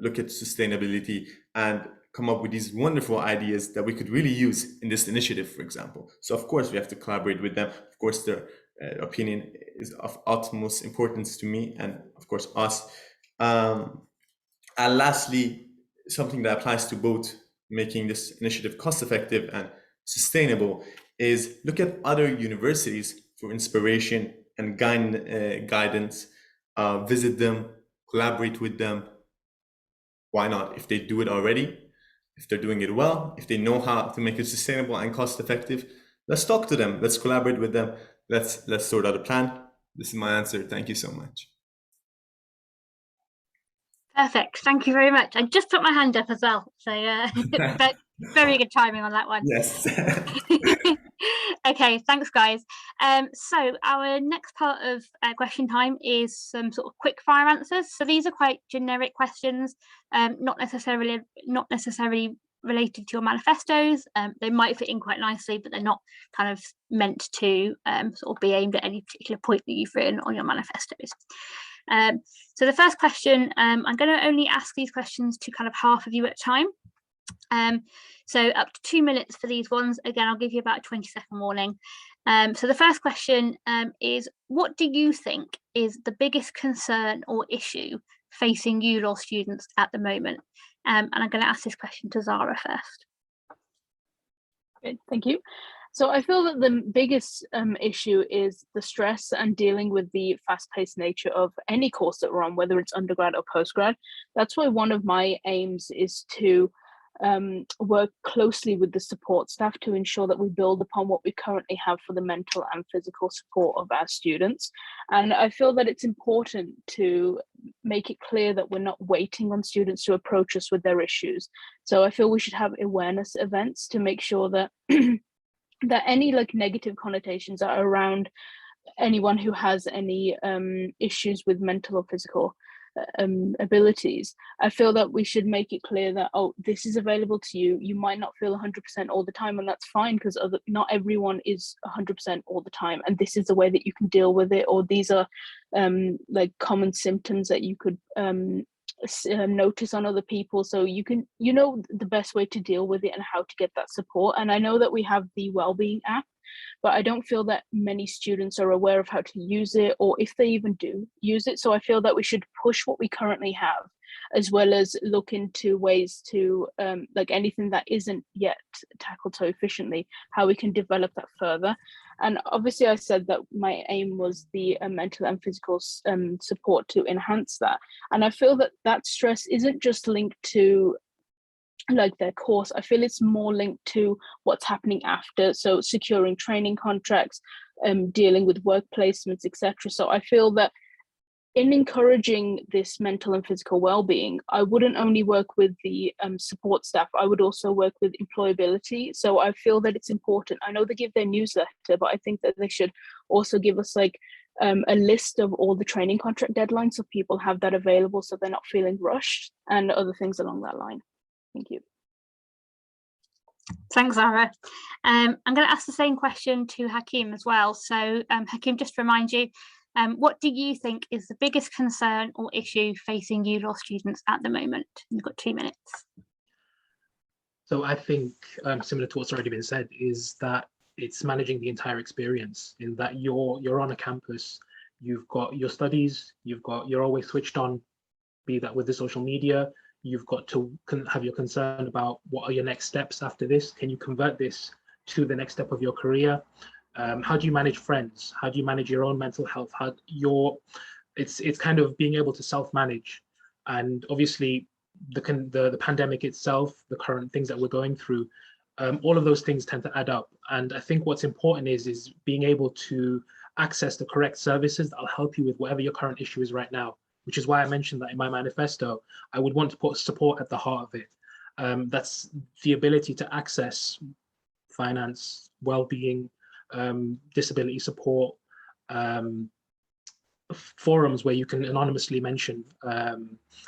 look at sustainability and come up with these wonderful ideas that we could really use in this initiative, for example. So of course we have to collaborate with them. Of course their opinion is of utmost importance to me and of course us. And lastly, something that applies to both making this initiative cost effective and sustainable is look at other universities for inspiration and guidance, visit them, collaborate with them. Why not? If they do it already, if they're doing it well, if they know how to make it sustainable and cost effective, let's talk to them, let's collaborate with them, let's sort out a plan. This is my answer. Thank you so much. Perfect. Thank you very much. I just put my hand up as well. So very good timing on that one. Yes. Okay, thanks guys. So our next part of question time is some sort of quick fire answers. So these are quite generic questions, not necessarily related to your manifestos. They might fit in quite nicely, but they're not kind of meant to sort of be aimed at any particular point that you've written on your manifestos. So the first question, I'm going to only ask these questions to kind of half of you at a time. So up to 2 minutes for these ones. Again, I'll give you about a 20-second warning. So the first question is, what do you think is the biggest concern or issue facing you law students at the moment? And I'm going to ask this question to Zara first. Okay, thank you. So I feel that the biggest issue is the stress and dealing with the fast-paced nature of any course that we're on, whether it's undergrad or postgrad. That's why one of my aims is to work closely with the support staff to ensure that we build upon what we currently have for the mental and physical support of our students. And I feel that it's important to make it clear that we're not waiting on students to approach us with their issues. So I feel we should have awareness events to make sure that that any like negative connotations are around anyone who has any issues with mental or physical abilities. I feel that we should make it clear that, oh, this is available to you. You might not feel 100% all the time, and that's fine, because not everyone is 100% all the time, and this is the way that you can deal with it, or these are like common symptoms that you could notice on other people, so you know the best way to deal with it and how to get that support. And I know that we have the wellbeing app, but I don't feel that many students are aware of how to use it, or if they even do use it. So I feel that we should push what we currently have, as well as look into ways to like anything that isn't yet tackled so efficiently, how we can develop that further. And obviously I said that my aim was the mental and physical support to enhance that. And I feel that that stress isn't just linked to like their course. I feel it's more linked to what's happening after. So securing training contracts, dealing with work placements, etc. So I feel that in encouraging this mental and physical well-being, I wouldn't only work with the support staff, I would also work with employability. So I feel that it's important. I know they give their newsletter, but I think that they should also give us like a list of all the training contract deadlines, so people have that available, so they're not feeling rushed, and other things along that line. Thank you. Thanks, Zara. I'm going to ask the same question to Hakim as well. So Hakim, just to remind you, what do you think is the biggest concern or issue facing you law students at the moment? You've got 2 minutes. So I think similar to what's already been said, is that it's managing the entire experience, in that you're on a campus, you've got your studies, you're always switched on, be that with the social media. You've got to have your concern about what are your next steps after this. Can you convert this to the next step of your career? How do you manage friends? How do you manage your own mental health? It's kind of being able to self-manage. And obviously the pandemic itself, the current things that we're going through, all of those things tend to add up. And I think what's important is being able to access the correct services that'll help you with whatever your current issue is right now. which is why I mentioned that in my manifesto. I would want to put support at the heart of it. That's the ability to access finance, well-being, disability support, forums where you can anonymously mention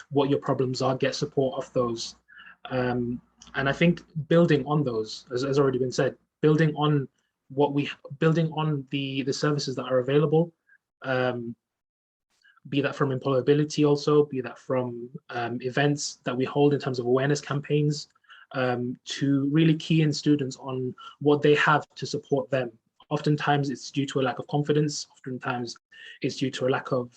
what your problems are, get support off those. And I think building on those, as already been said, building on the services that are available, be that from employability also, be that from events that we hold in terms of awareness campaigns, to really key in students on what they have to support them. Oftentimes it's due to a lack of confidence, oftentimes it's due to a lack of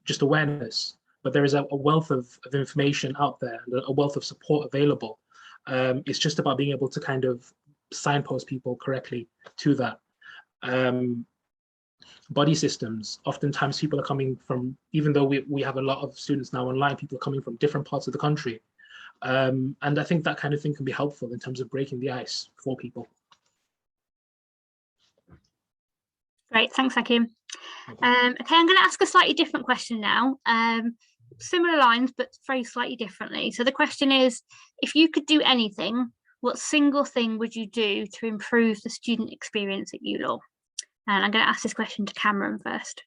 just awareness, but there is a wealth of information out there, and a wealth of support available. It's just about being able to kind of signpost people correctly to that. Body systems, oftentimes people are coming from, even though we have a lot of students now online, people are coming from different parts of the country. And I think that kind of thing can be helpful in terms of breaking the ice for people. Great, thanks, Hakim. Okay, I'm going to ask a slightly different question now. Similar lines, but phrased slightly differently. So the question is, if you could do anything, what single thing would you do to improve the student experience at ULaw? And I'm going to ask this question to Cameron first.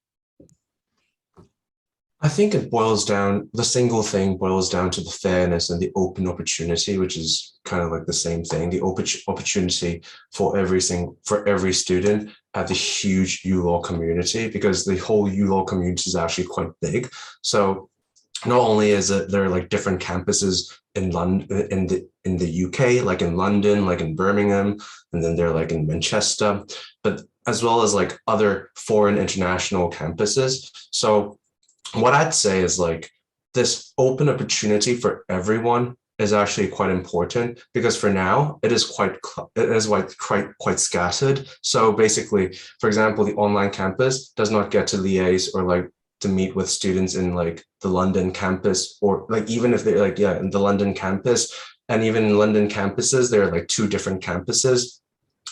I think it boils down, the single thing boils down to the fairness and the open opportunity, which is kind of like the same thing, the opportunity for every student at the huge ULaw community, because the whole ULaw community is actually quite big. So not only is it there are like different campuses in London, in the UK, like in London, like in Birmingham, and then they're like in Manchester, but as well as like other foreign international campuses. So what I'd say is like this open opportunity for everyone is actually quite important, because for now it is quite scattered. So basically, for example, the online campus does not get to liaise or like to meet with students in like the London campus, or like even if they're like, yeah, in the London campus, and even in London campuses, there are like 2 different campuses.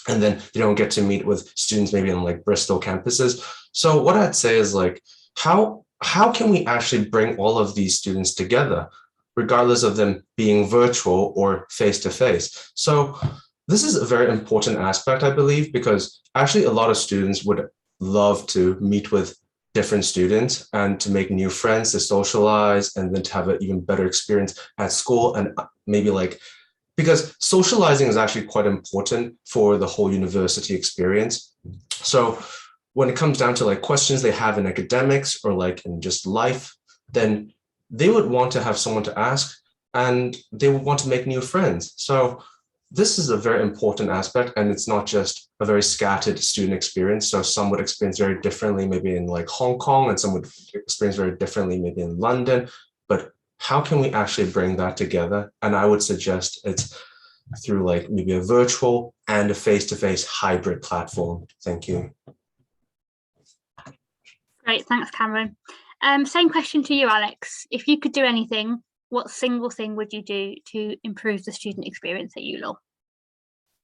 And then they don't get to meet with students maybe in like Bristol campuses. So what I'd say is like, how can we actually bring all of these students together, regardless of them being virtual or face-to-face? So this is a very important aspect, I believe, because actually a lot of students would love to meet with different students and to make new friends, to socialize, and then to have an even better experience at school. And maybe like, because socializing is actually quite important for the whole university experience. So when it comes down to like questions they have in academics or like in just life, then they would want to have someone to ask, and they would want to make new friends. So this is a very important aspect, and it's not just a very scattered student experience. So some would experience very differently, maybe in like Hong Kong, and some would experience very differently, maybe in London. But how can we actually bring that together? And I would suggest it's through like maybe a virtual and a face-to-face hybrid platform. Thank you. Great, thanks, Cameron. Same question to you, Alex. If you could do anything, what single thing would you do to improve the student experience at ULaw?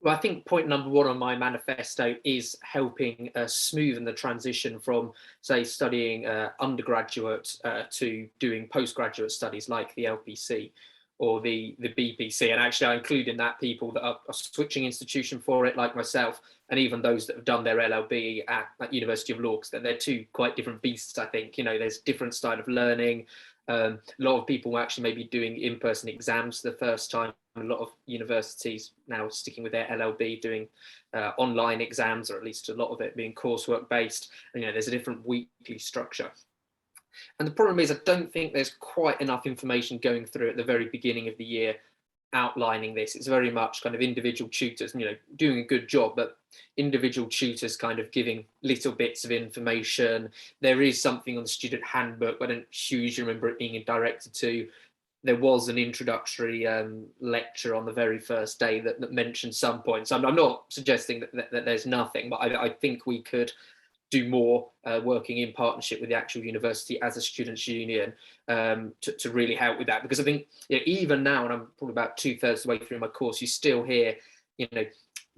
Well, I think point number 1 on my manifesto is helping smoothen the transition from, say, studying undergraduate to doing postgraduate studies like the LPC or the BPC. And actually I include in that people that are switching institution for it, like myself, and even those that have done their LLB at University of Law, because they're 2 quite different beasts, I think. You know, there's different style of learning. A lot of people will actually maybe doing in-person exams for the first time. A lot of universities now sticking with their LLB, doing online exams, or at least a lot of it being coursework based. And, you know, there's a different weekly structure. And the problem is, I don't think there's quite enough information going through at the very beginning of the year outlining this. It's very much kind of individual tutors, you know, doing a good job, but individual tutors kind of giving little bits of information. There is something on the student handbook, but I don't hugely remember it being directed to. There was an introductory lecture on the very first day that mentioned some points. I'm not suggesting that there's nothing, but I think we could do more working in partnership with the actual university as a students' union to really help with that. Because I think, you know, even now, and I'm probably about 2/3 of the way through my course, you still hear, you know,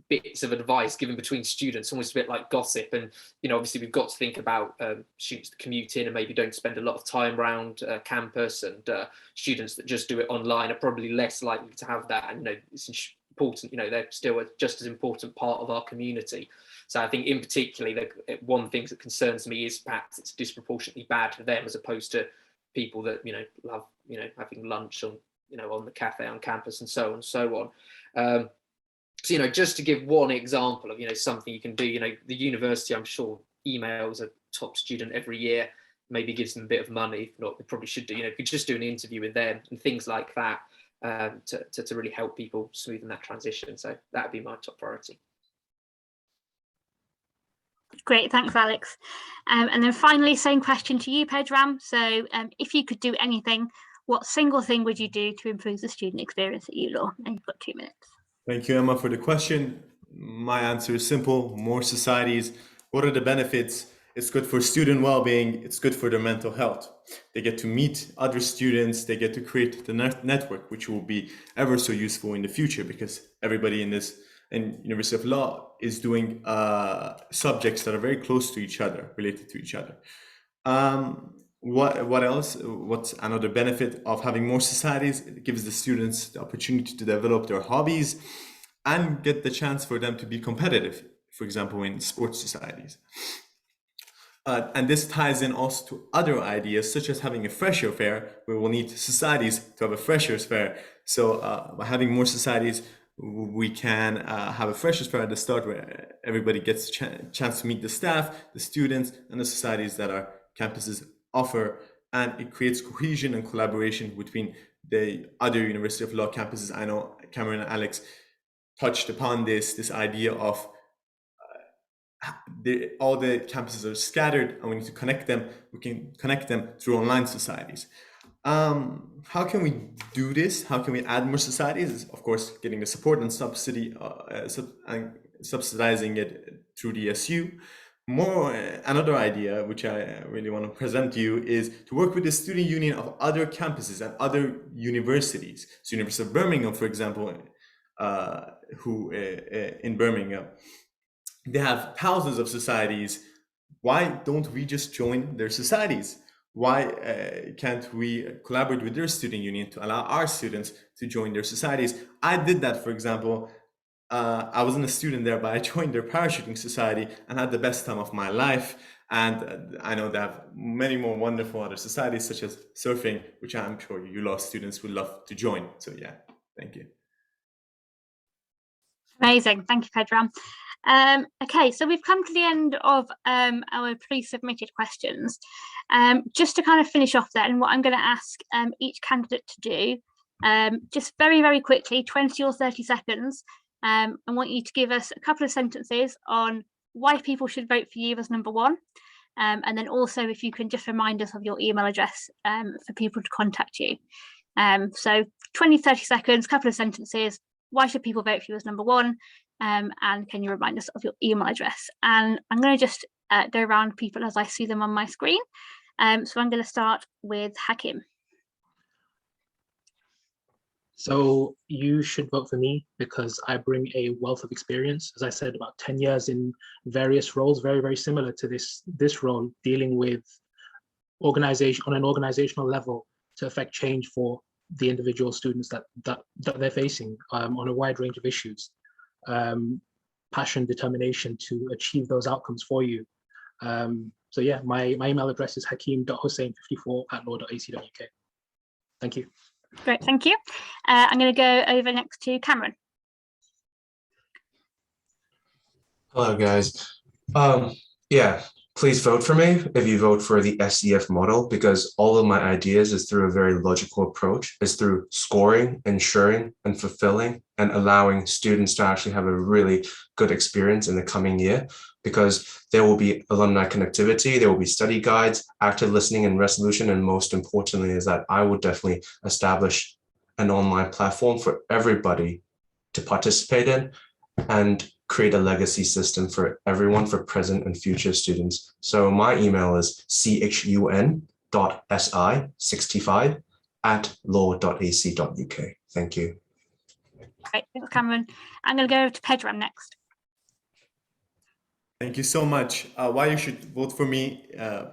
bits of advice given between students, almost a bit like gossip. And obviously we've got to think about students that commute in and maybe don't spend a lot of time around campus, and students that just do it online are probably less likely to have that. And it's important, they're still just as important part of our community. So I think in particular, one thing that concerns me is perhaps it's disproportionately bad for them as opposed to people that love having lunch on on the cafe on campus and so on and so on. So just to give one example of something you can do, the university, I'm sure, emails a top student every year, maybe gives them a bit of money. If not, they probably should do. Could just do an interview with them and things like that to really help people smoothen that transition. So that would be my top priority. Great, thanks, Alex. And then finally, same question to you, Pedram. So if you could do anything, what single thing would you do to improve the student experience at ULaw? And you've got 2 minutes. Thank you, Emma, for the question. My answer is simple: more societies. What are the benefits? It's good for student well-being. It's good for their mental health. They get to meet other students. They get to create the network, which will be ever so useful in the future, because everybody in University of Law is doing subjects that are very close to each other, related to each other. What else? What's another benefit of having more societies? It gives the students the opportunity to develop their hobbies and get the chance for them to be competitive, for example, in sports societies. And this ties in also to other ideas, such as having a fresher fair, where we'll need societies to have a freshers fair. So by having more societies, we can have a freshers fair at the start, where everybody gets a chance to meet the staff, the students, and the societies that our campuses offer, and it creates cohesion and collaboration between the other University of Law campuses. I know Cameron and Alex touched upon this idea of all the campuses are scattered and we need to connect them. We can connect them through online societies. How can we do this? How can we add more societies? Of course, getting the support and subsidy and subsidizing it through the SU. Another idea which I really want to present to you is to work with the student union of other campuses and other universities. So University of Birmingham, for example, who in Birmingham, they have thousands of societies. Why don't we just join their societies? Why can't we collaborate with their student union to allow our students to join their societies? I did that, for example. I wasn't a student there, but I joined their parachuting society and had the best time of my life. And I know they have many more wonderful other societies, such as surfing, which I'm sure ULaw students would love to join. So yeah, thank you. Amazing, thank you, Pedram. Okay, so we've come to the end of our pre-submitted questions. Just to kind of finish off then, what I'm going to ask each candidate to do, just very, very quickly, 20 or 30 seconds, I want you to give us a couple of sentences on why people should vote for you as number one. And then also, if you can just remind us of your email address for people to contact you. So 20, 30 seconds, couple of sentences. Why should people vote for you as number one? And can you remind us of your email address? And I'm going to just go around people as I see them on my screen. So I'm going to start with Hakim. So you should vote for me because I bring a wealth of experience. As I said, about 10 years in various roles, very, very similar to this role, dealing with organization on an organizational level to affect change for the individual students that they're facing on a wide range of issues. Passion, determination to achieve those outcomes for you. So yeah, my email address is hakim.hussain54@law.ac.uk. Thank you. Great, thank you. I'm going to go over next to Cameron. Hello, guys. Yeah, please vote for me if you vote for the SEF model, because all of my ideas is through a very logical approach. It's through scoring, ensuring, and fulfilling, and allowing students to actually have a really good experience in the coming year, because there will be alumni connectivity, there will be study guides, active listening and resolution, and most importantly is that I would definitely establish an online platform for everybody to participate in and create a legacy system for everyone, for present and future students. So my email is chun.si65@law.ac.uk. Thank you. Great, thanks, Cameron. I'm going to go to Pedram next. Thank you so much. Why you should vote for me?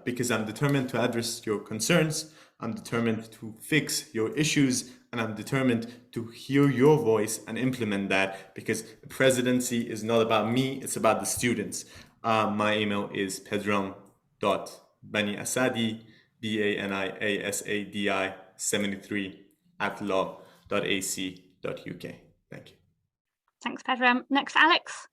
Because I'm determined to address your concerns. I'm determined to fix your issues, and I'm determined to hear your voice and implement that, because the presidency is not about me, it's about the students. My email is pedram.baniasadi, BANIASADI 73@law.ac.uk. Thank you. Thanks, Pedram. Next, Alex.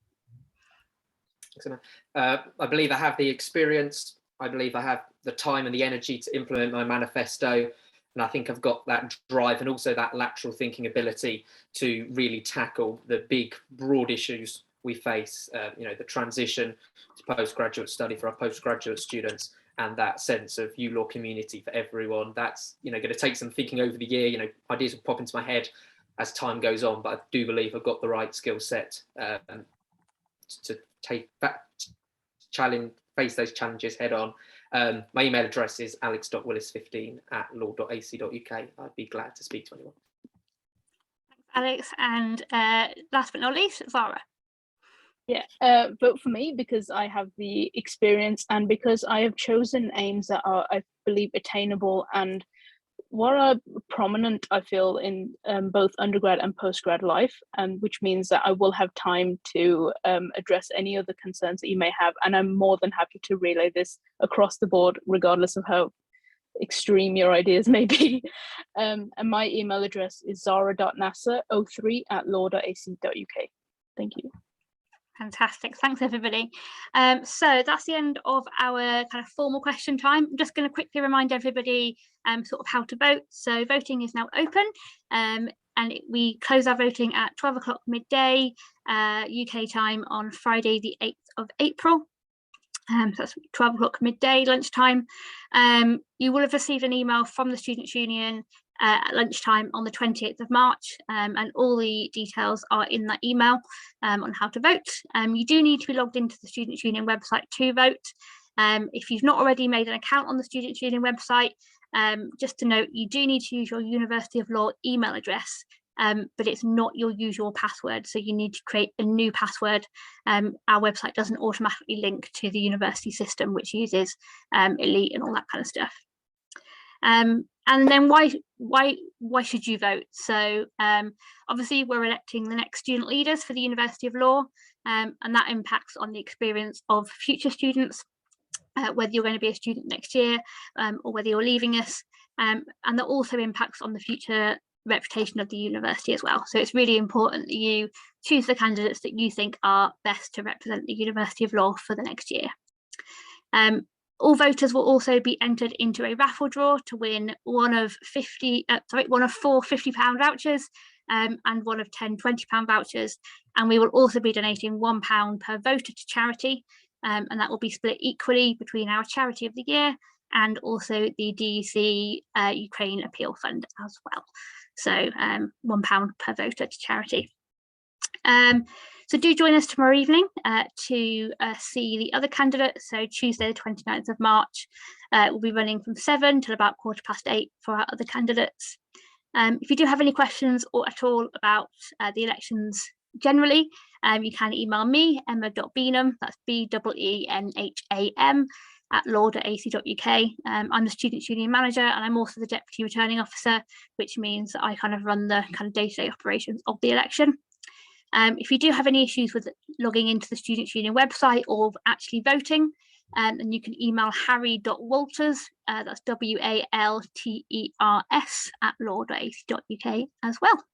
I believe I have the experience. I believe I have the time and the energy to implement my manifesto. And I think I've got that drive and also that lateral thinking ability to really tackle the big, broad issues we face, the transition to postgraduate study for our postgraduate students, and that sense of ULaw community for everyone. That's, going to take some thinking over the year. Ideas will pop into my head as time goes on, but I do believe I've got the right skill set to take that challenge, face those challenges head on. My email address is alex.willis15@law.ac.uk. I'd be glad to speak to anyone. Thanks, Alex. And last but not least, Zara. Yeah, vote for me because I have the experience and because I have chosen aims that are, I believe, attainable and what are prominent, I feel, in both undergrad and postgrad life, and which means that I will have time to address any other concerns that you may have. And I'm more than happy to relay this across the board, regardless of how extreme your ideas may be. And my email address is zara.nasser03@law.ac.uk. Thank you. Fantastic. Thanks, everybody. So that's the end of our kind of formal question time. I'm just going to quickly remind everybody sort of how to vote. So voting is now open, and we close our voting at 12 o'clock midday UK time on Friday, the 8th of April. So that's 12 o'clock midday, lunchtime. You will have received an email from the Students' Union at lunchtime on the 28th of March, and all the details are in that email on how to vote. You do need to be logged into the Students' Union website to vote. If you've not already made an account on the Students' Union website, just to note, you do need to use your University of Law email address, but it's not your usual password, so you need to create a new password. Our website doesn't automatically link to the university system, which uses Elite and all that kind of stuff. And then why should you vote? So obviously we're electing the next student leaders for the University of Law, and that impacts on the experience of future students, whether you're going to be a student next year or whether you're leaving us, and that also impacts on the future reputation of the university as well. So it's really important that you choose the candidates that you think are best to represent the University of Law for the next year. All voters will also be entered into a raffle draw to win one of four £50 vouchers and one of 10 £20 vouchers. And we will also be donating £1 per voter to charity, and that will be split equally between our charity of the year and also the DEC Ukraine Appeal Fund as well. So £1 per voter to charity. So do join us tomorrow evening to see the other candidates. So Tuesday, the 29th of March, we'll be running from 7 till about 8:15 for our other candidates. If you do have any questions or at all about the elections generally, you can email me, emma.beenham, that's BEENHAM, @law.ac.uk. I'm the Students' Union Manager, and I'm also the Deputy Returning Officer, which means that I kind of run the kind of day-to-day operations of the election. If you do have any issues with logging into the Students' Union website or actually voting, then you can email harry.walters, that's WALTERS, @law.ac.uk as well.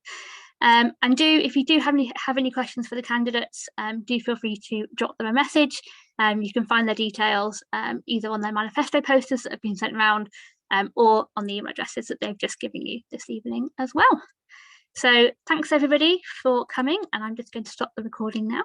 And if you do have any questions for the candidates, do feel free to drop them a message. You can find their details either on their manifesto posters that have been sent around or on the email addresses that they've just given you this evening as well. So thanks everybody for coming, and I'm just going to stop the recording now.